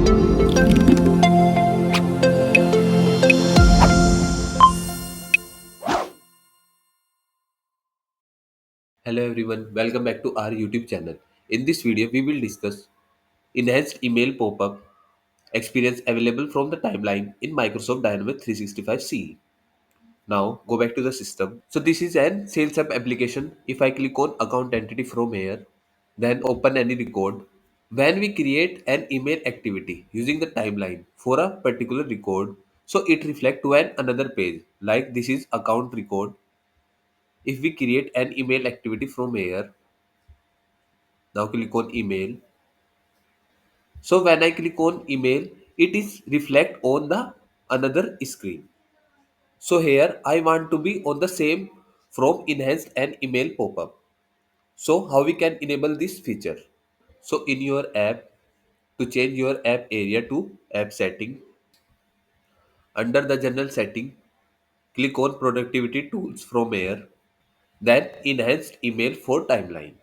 Hello everyone, welcome back to our YouTube channel. In this video, we will discuss enhanced email pop-up experience available from the timeline in Microsoft Dynamics 365 CE. Now, go back to the system. So this is an Sales App application. If I click on account entity from here, then open any record. When we create an email activity using the timeline for a particular record, so it reflect to an another page. Like this is account record. If we create an email activity from here, now click on email. So when I click on email, it is reflect on the another screen. So here I want to be on the same from enhanced and email pop-up. So how we can enable this feature? So in your app, to change your app area to app setting, under the general setting, click on productivity tools from here, then enhanced email for timeline.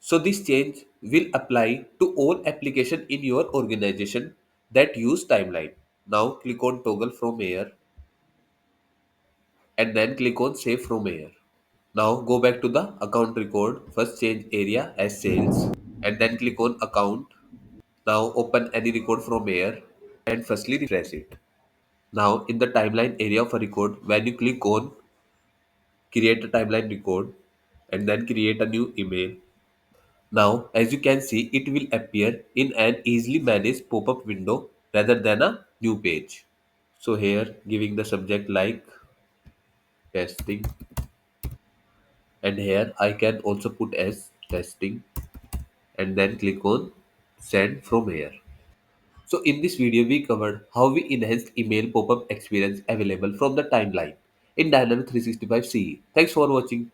So this change will apply to all application in your organization that use timeline. Now click on toggle from here and then click on save from here. Now go back to the account record. First change area as sales and then click on account. Now open any record from here and firstly refresh it. Now in the timeline area of a record, when you click on create a timeline record and then create a new email. Now, as you can see, it will appear in an easily managed pop-up window rather than a new page. So here, giving the subject like testing, and here I can also put as testing and then click on send from here. So in this video, we covered how we enhanced email pop-up experience available from the timeline in Dynamics 365 CE. Thanks for watching.